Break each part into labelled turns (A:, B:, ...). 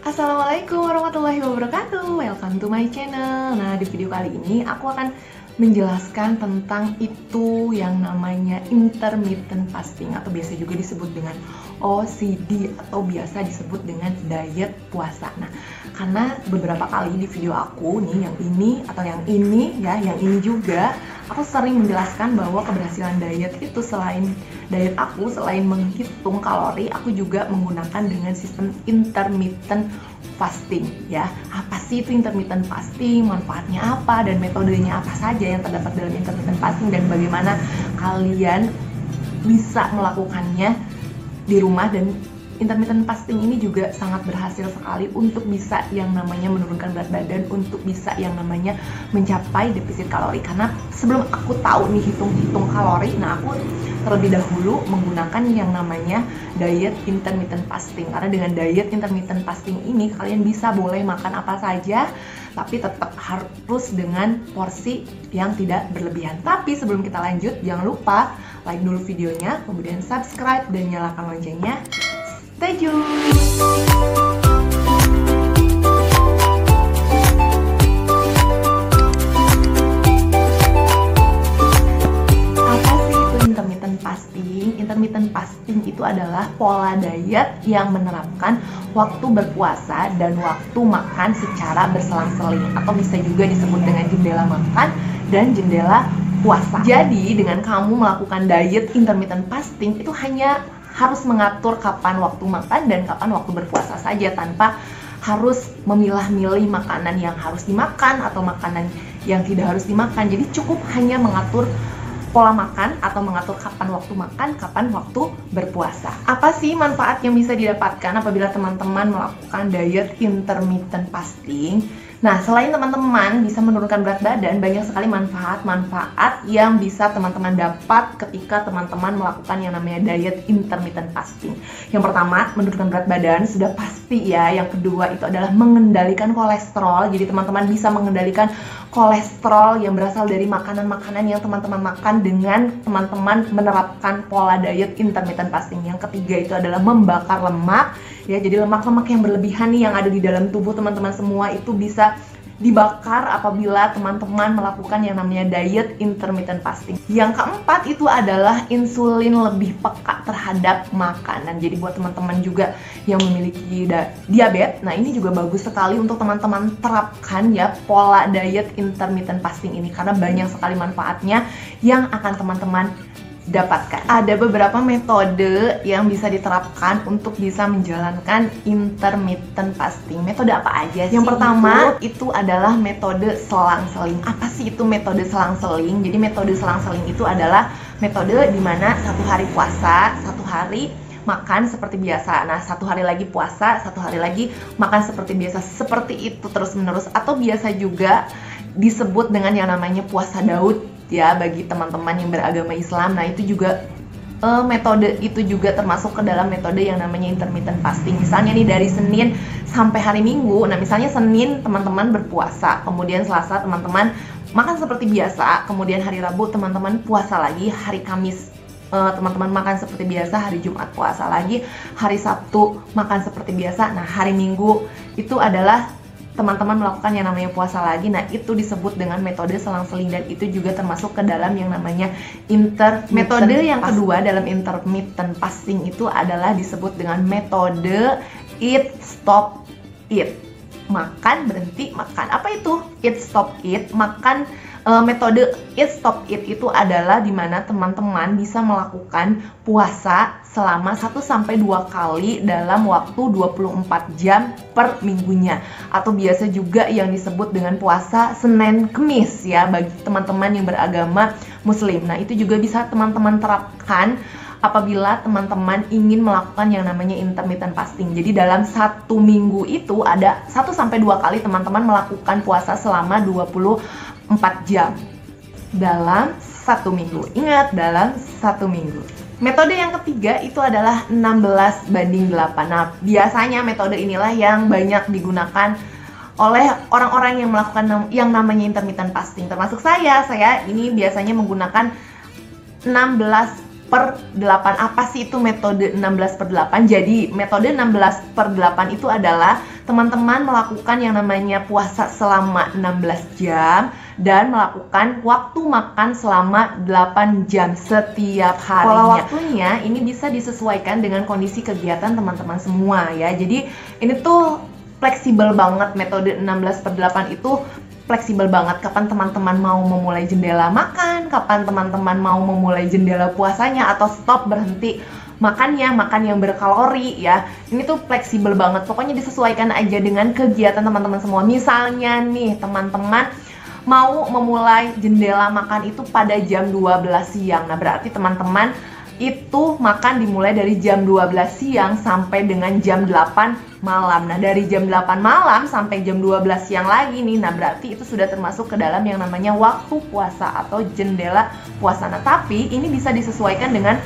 A: Assalamualaikum warahmatullahi wabarakatuh. Welcome to my channel. Nah, di video kali ini aku akan menjelaskan tentang itu yang namanya intermittent fasting atau biasa juga disebut dengan OCD atau biasa disebut dengan diet puasa. Nah, karena beberapa kali di video aku nih, yang ini atau yang ini ya, yang ini juga aku sering menjelaskan bahwa keberhasilan diet itu selain menghitung kalori, aku juga menggunakan dengan sistem intermittent fasting ya. Apa sih itu intermittent fasting, manfaatnya apa, dan metodenya apa saja yang terdapat dalam intermittent fasting, dan bagaimana kalian bisa melakukannya di rumah. Dan intermittent fasting ini juga sangat berhasil sekali untuk bisa yang namanya menurunkan berat badan, untuk bisa yang namanya mencapai defisit kalori. Karena sebelum aku tahu nih hitung-hitung kalori, nah aku terlebih dahulu menggunakan yang namanya diet intermittent fasting. Karena dengan diet intermittent fasting ini kalian bisa boleh makan apa saja, tapi tetap harus dengan porsi yang tidak berlebihan. Tapi sebelum kita lanjut, jangan lupa like dulu videonya, kemudian subscribe dan nyalakan loncengnya. Stay tune! Intermittent fasting itu adalah pola diet yang menerapkan waktu berpuasa dan waktu makan secara berselang-seling, atau bisa juga disebut dengan jendela makan dan jendela puasa. Jadi dengan kamu melakukan diet intermittent fasting itu hanya harus mengatur kapan waktu makan dan kapan waktu berpuasa saja, tanpa harus memilah-milih makanan yang harus dimakan atau makanan yang tidak harus dimakan. Jadi cukup hanya mengatur pola makan atau mengatur kapan waktu makan, kapan waktu berpuasa. Apa sih manfaat yang bisa didapatkan apabila teman-teman melakukan diet intermittent fasting? Nah, selain teman-teman bisa menurunkan berat badan, banyak sekali manfaat-manfaat yang bisa teman-teman dapat ketika teman-teman melakukan yang namanya diet intermittent fasting. Yang pertama, menurunkan berat badan, sudah pasti ya. Yang kedua, itu adalah mengendalikan kolesterol. Jadi teman-teman bisa mengendalikan kolesterol yang berasal dari makanan-makanan yang teman-teman makan dengan teman-teman menerapkan pola diet intermittent fasting. Yang ketiga, itu adalah membakar lemak. Ya, jadi lemak-lemak yang berlebihan nih yang ada di dalam tubuh teman-teman semua itu bisa dibakar apabila teman-teman melakukan yang namanya diet intermittent fasting. Yang keempat itu adalah insulin lebih peka terhadap makanan. Jadi buat teman-teman juga yang memiliki diabetes, nah ini juga bagus sekali untuk teman-teman terapkan ya pola diet intermittent fasting ini, karena banyak sekali manfaatnya yang akan teman-teman dapatkan. Ada beberapa metode yang bisa diterapkan untuk bisa menjalankan intermittent fasting. Metode apa aja sih? Yang pertama itu adalah metode selang-seling. Apa sih itu metode selang-seling? Jadi metode selang-seling itu adalah metode di mana satu hari puasa, satu hari makan seperti biasa. Nah, satu hari lagi puasa, satu hari lagi makan seperti biasa. Seperti itu terus-menerus, atau biasa juga disebut dengan yang namanya puasa Daud ya bagi teman-teman yang beragama Islam. Nah, itu juga metode itu juga termasuk ke dalam metode yang namanya intermittent fasting. Misalnya nih dari Senin sampai hari Minggu. Nah, misalnya Senin teman-teman berpuasa, kemudian Selasa teman-teman makan seperti biasa, kemudian hari Rabu teman-teman puasa lagi, hari Kamis teman-teman makan seperti biasa, hari Jumat puasa lagi, hari Sabtu makan seperti biasa. Nah, hari Minggu itu adalah teman-teman melakukan yang namanya puasa lagi. Nah, itu disebut dengan metode selang-seling, dan itu juga termasuk ke dalam yang namanya metode yang kedua dalam intermittent fasting itu adalah disebut dengan metode eat stop eat. Makan berhenti makan. Apa itu eat stop eat? Metode eat stop eat itu adalah dimana teman-teman bisa melakukan puasa selama 1-2 kali dalam waktu 24 jam per minggunya, atau biasa juga yang disebut dengan puasa Senin Kemis ya bagi teman-teman yang beragama Muslim. Nah, itu juga bisa teman-teman terapkan apabila teman-teman ingin melakukan yang namanya intermittent fasting. Jadi dalam 1 minggu itu ada 1-2 kali teman-teman melakukan puasa selama 24 jam dalam 1 minggu. Ingat, dalam 1 minggu. Metode yang ketiga itu adalah 16:8. Nah, biasanya metode inilah yang banyak digunakan oleh orang-orang yang melakukan yang namanya intermittent fasting. Termasuk saya ini biasanya menggunakan 16 per 8. Apa sih itu metode 16 per 8? Jadi metode 16 per 8 itu adalah teman-teman melakukan yang namanya puasa selama 16 jam dan melakukan waktu makan selama 8 jam setiap harinya. Pola waktunya ini bisa disesuaikan dengan kondisi kegiatan teman-teman semua ya. Jadi ini tuh fleksibel banget, metode 16 per 8 itu fleksibel banget. Kapan teman-teman mau memulai jendela makan, kapan teman-teman mau memulai jendela puasanya, atau stop berhenti makannya, makan yang berkalori ya. Ini tuh fleksibel banget. Pokoknya disesuaikan aja dengan kegiatan teman-teman semua. Misalnya nih teman-teman mau memulai jendela makan itu pada jam 12 siang. Nah berarti teman-teman itu makan dimulai dari jam 12 siang sampai dengan jam 8 malam. Nah dari jam 8 malam sampai jam 12 siang lagi nih, nah berarti itu sudah termasuk ke dalam yang namanya waktu puasa atau jendela puasa. Nah tapi ini bisa disesuaikan dengan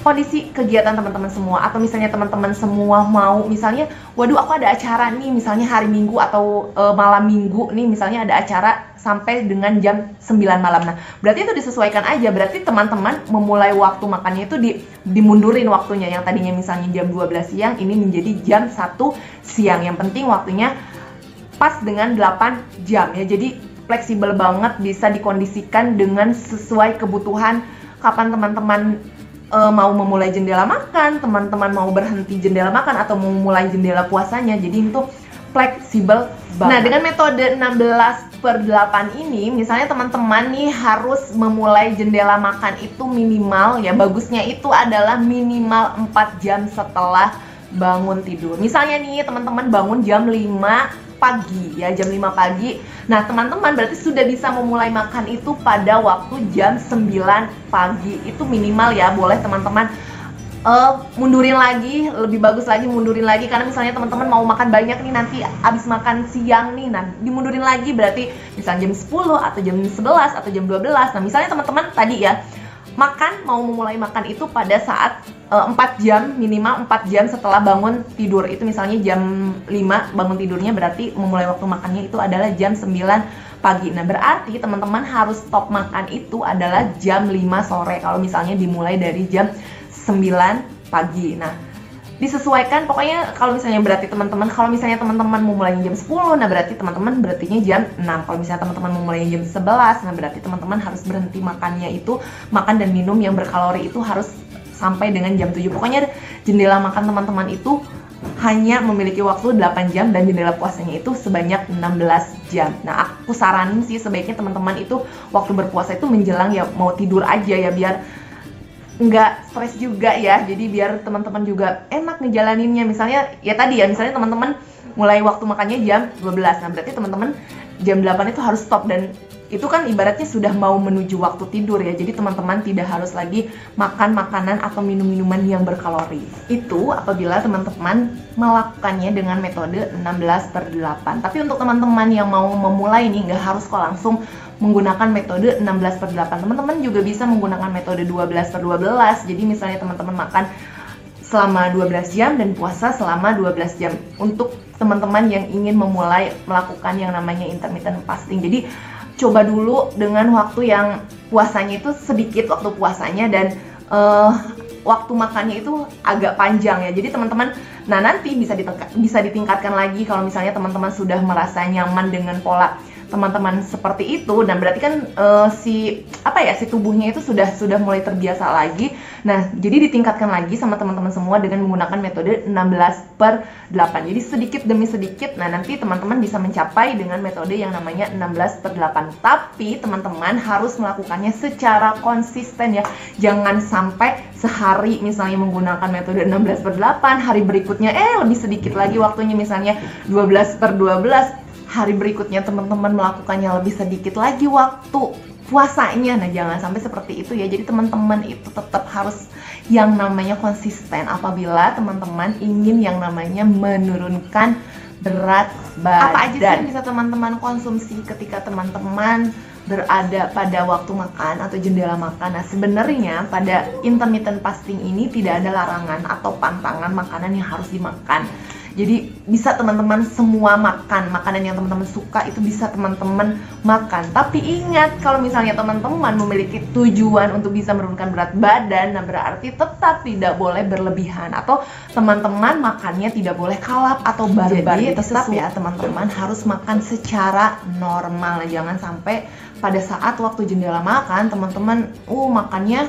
A: kondisi kegiatan teman-teman semua. Atau misalnya teman-teman semua mau, misalnya waduh aku ada acara nih, misalnya hari Minggu atau malam Minggu nih, misalnya ada acara sampai dengan jam 9 malam. Nah berarti itu disesuaikan aja. Berarti teman-teman memulai waktu makannya itu dimundurin waktunya. Yang tadinya misalnya jam 12 siang, ini menjadi jam 1 siang. Yang penting waktunya pas dengan 8 jam ya. Jadi fleksibel banget, bisa dikondisikan dengan sesuai kebutuhan. Kapan teman-teman mau memulai jendela makan, teman-teman mau berhenti jendela makan, atau mau memulai jendela puasanya. Jadi itu fleksibel banget. Nah dengan metode 16 per 8 ini, misalnya teman-teman nih harus memulai jendela makan itu minimal ya, bagusnya itu adalah minimal 4 jam setelah bangun tidur. Misalnya nih teman-teman bangun jam 5 pagi ya, jam 5 pagi. Nah teman-teman berarti sudah bisa memulai makan itu pada waktu jam 9 pagi. Itu minimal ya, boleh teman-teman mundurin lagi, lebih bagus lagi mundurin lagi. Karena misalnya teman-teman mau makan banyak nih nanti abis makan siang nih, nah dimundurin lagi berarti misalnya jam 10 atau jam 11 atau jam 12. Nah misalnya teman-teman tadi ya mau memulai makan itu pada saat 4 jam, minimal 4 jam setelah bangun tidur. Itu misalnya jam 5 bangun tidurnya, berarti memulai waktu makannya itu adalah jam 9 pagi. Nah berarti teman-teman harus stop makan itu adalah jam 5 sore kalau misalnya dimulai dari jam 9 pagi. Nah disesuaikan pokoknya. Kalau misalnya berarti teman-teman, kalau misalnya teman-teman mau mulai jam 10, nah berarti teman-teman berartinya jam 6. Kalau misalnya teman-teman mau mulai jam 11, nah berarti teman-teman harus berhenti makannya itu, makan dan minum yang berkalori itu harus sampai dengan jam 7. Pokoknya jendela makan teman-teman itu hanya memiliki waktu 8 jam dan jendela puasanya itu sebanyak 16 jam. Nah aku saranin sih sebaiknya teman-teman itu waktu berpuasa itu menjelang ya mau tidur aja ya, biar nggak stres juga ya. Jadi biar teman-teman juga enak ngejalaninnya. Misalnya ya tadi ya, misalnya teman-teman mulai waktu makannya jam 12. Nah berarti teman-teman jam 8 itu harus stop, dan itu kan ibaratnya sudah mau menuju waktu tidur ya. Jadi teman-teman tidak harus lagi makan makanan atau minum-minuman yang berkalori. Itu apabila teman-teman melakukannya dengan metode 16 per 8. Tapi untuk teman-teman yang mau memulai nih, nggak harus kok langsung menggunakan metode 16 per 8. Teman-teman juga bisa menggunakan metode 12 per 12. Jadi misalnya teman-teman makan selama 12 jam dan puasa selama 12 jam. Untuk teman-teman yang ingin memulai melakukan yang namanya intermittent fasting. Jadi coba dulu dengan waktu yang puasanya itu sedikit waktu puasanya, dan waktu makannya itu agak panjang ya. Jadi teman-teman, nah nanti bisa ditingkatkan lagi kalau misalnya teman-teman sudah merasa nyaman dengan pola teman-teman seperti itu, dan berarti kan si tubuhnya itu sudah mulai terbiasa lagi. Nah jadi ditingkatkan lagi sama teman-teman semua dengan menggunakan metode 16 per 8. Jadi sedikit demi sedikit, nah nanti teman-teman bisa mencapai dengan metode yang namanya 16 per 8. Tapi teman-teman harus melakukannya secara konsisten ya. Jangan sampai sehari misalnya menggunakan metode 16 per 8, hari berikutnya lebih sedikit lagi waktunya, misalnya 12 per 12. Hari berikutnya teman-teman melakukannya lebih sedikit lagi waktu puasanya. Nah jangan sampai seperti itu ya. Jadi teman-teman itu tetap harus yang namanya konsisten apabila teman-teman ingin yang namanya menurunkan berat badan. Apa aja sih yang bisa teman-teman konsumsi ketika teman-teman berada pada waktu makan atau jendela makan? Nah sebenarnya pada intermittent fasting ini tidak ada larangan atau pantangan makanan yang harus dimakan. Jadi bisa teman-teman semua makan, makanan yang teman-teman suka itu bisa teman-teman makan. Tapi ingat, kalau misalnya teman-teman memiliki tujuan untuk bisa menurunkan berat badan, nah berarti tetap tidak boleh berlebihan, atau teman-teman makannya tidak boleh kalap atau barbar. Jadi tetap ya teman-teman harus makan secara normal. Jangan sampai pada saat waktu jendela makan teman-teman makannya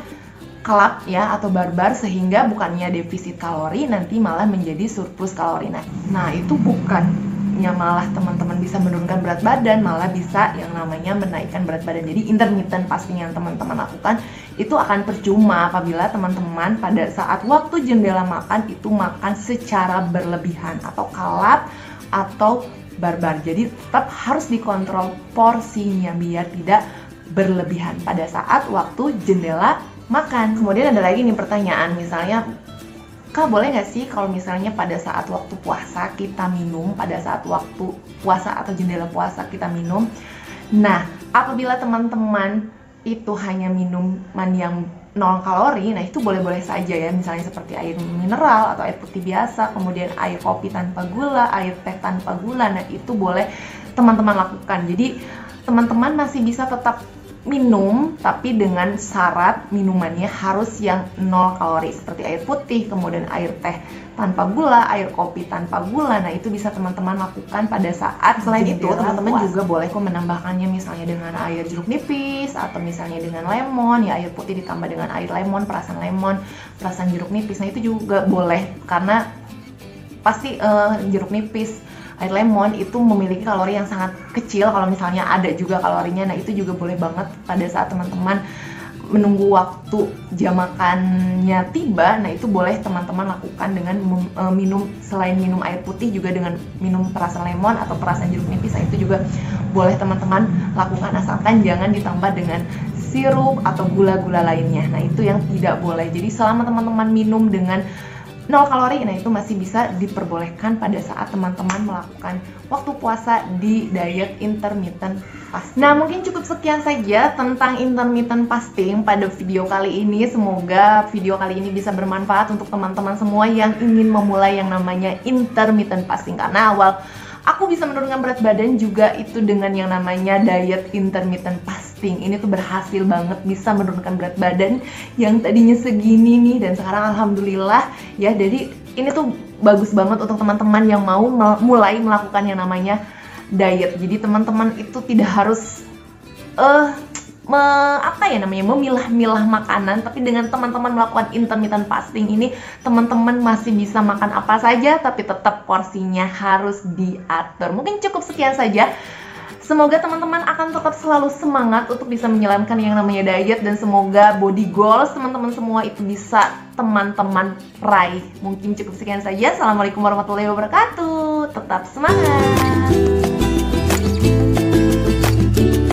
A: kalap ya atau barbar, sehingga bukannya defisit kalori nanti malah menjadi surplus kalori. Nah itu bukannya malah teman-teman bisa menurunkan berat badan, malah bisa yang namanya menaikkan berat badan. Jadi intermittent fasting yang teman-teman lakukan itu akan percuma apabila teman-teman pada saat waktu jendela makan itu makan secara berlebihan atau kalap atau barbar. Jadi tetap harus dikontrol porsinya biar tidak berlebihan pada saat waktu jendela makan. Kemudian ada lagi nih pertanyaan, misalnya Kak, boleh nggak sih kalau misalnya pada saat waktu puasa kita minum, pada saat waktu puasa atau jendela puasa kita minum? Nah, apabila teman-teman itu hanya minuman yang 0 kalori, nah itu boleh-boleh saja ya, misalnya seperti air mineral atau air putih biasa, kemudian air kopi tanpa gula, air teh tanpa gula, nah itu boleh teman-teman lakukan. Jadi teman-teman masih bisa tetap minum, tapi dengan syarat minumannya harus yang 0 kalori seperti air putih, kemudian air teh tanpa gula, air kopi tanpa gula. Nah itu bisa teman-teman lakukan pada saat selain itu teman-teman juga boleh kok menambahkannya misalnya dengan air jeruk nipis atau misalnya dengan lemon ya, air putih ditambah dengan air lemon, perasan jeruk nipis. Nah itu juga boleh karena pasti jeruk nipis, air lemon itu memiliki kalori yang sangat kecil kalau misalnya ada juga kalorinya. Nah itu juga boleh banget pada saat teman-teman menunggu waktu jam makannya tiba. Nah itu boleh teman-teman lakukan dengan minum, selain minum air putih juga dengan minum perasan lemon atau perasan jeruk nipis. Nah itu juga boleh teman-teman lakukan, asalkan jangan ditambah dengan sirup atau gula-gula lainnya. Nah itu yang tidak boleh. Jadi selama teman-teman minum dengan 0 kalori, nah itu masih bisa diperbolehkan pada saat teman-teman melakukan waktu puasa di diet intermittent fasting. Nah mungkin cukup sekian saja tentang intermittent fasting pada video kali ini. Semoga video kali ini bisa bermanfaat untuk teman-teman semua yang ingin memulai yang namanya intermittent fasting. Karena awal aku bisa menurunkan berat badan juga itu dengan yang namanya diet intermittent fasting. Ini tuh berhasil banget bisa menurunkan berat badan yang tadinya segini nih, dan sekarang alhamdulillah ya. Jadi ini tuh bagus banget untuk teman-teman yang mau mulai melakukan yang namanya diet. Jadi teman-teman itu tidak harus memilah-milah makanan, tapi dengan teman-teman melakukan intermittent fasting ini teman-teman masih bisa makan apa saja, tapi tetap porsinya harus diatur. Mungkin cukup sekian saja. Semoga teman-teman akan tetap selalu semangat untuk bisa menjalankan yang namanya diet, dan semoga body goals teman-teman semua itu bisa teman-teman raih. Mungkin cukup sekian saja. Assalamualaikum warahmatullahi wabarakatuh. Tetap semangat.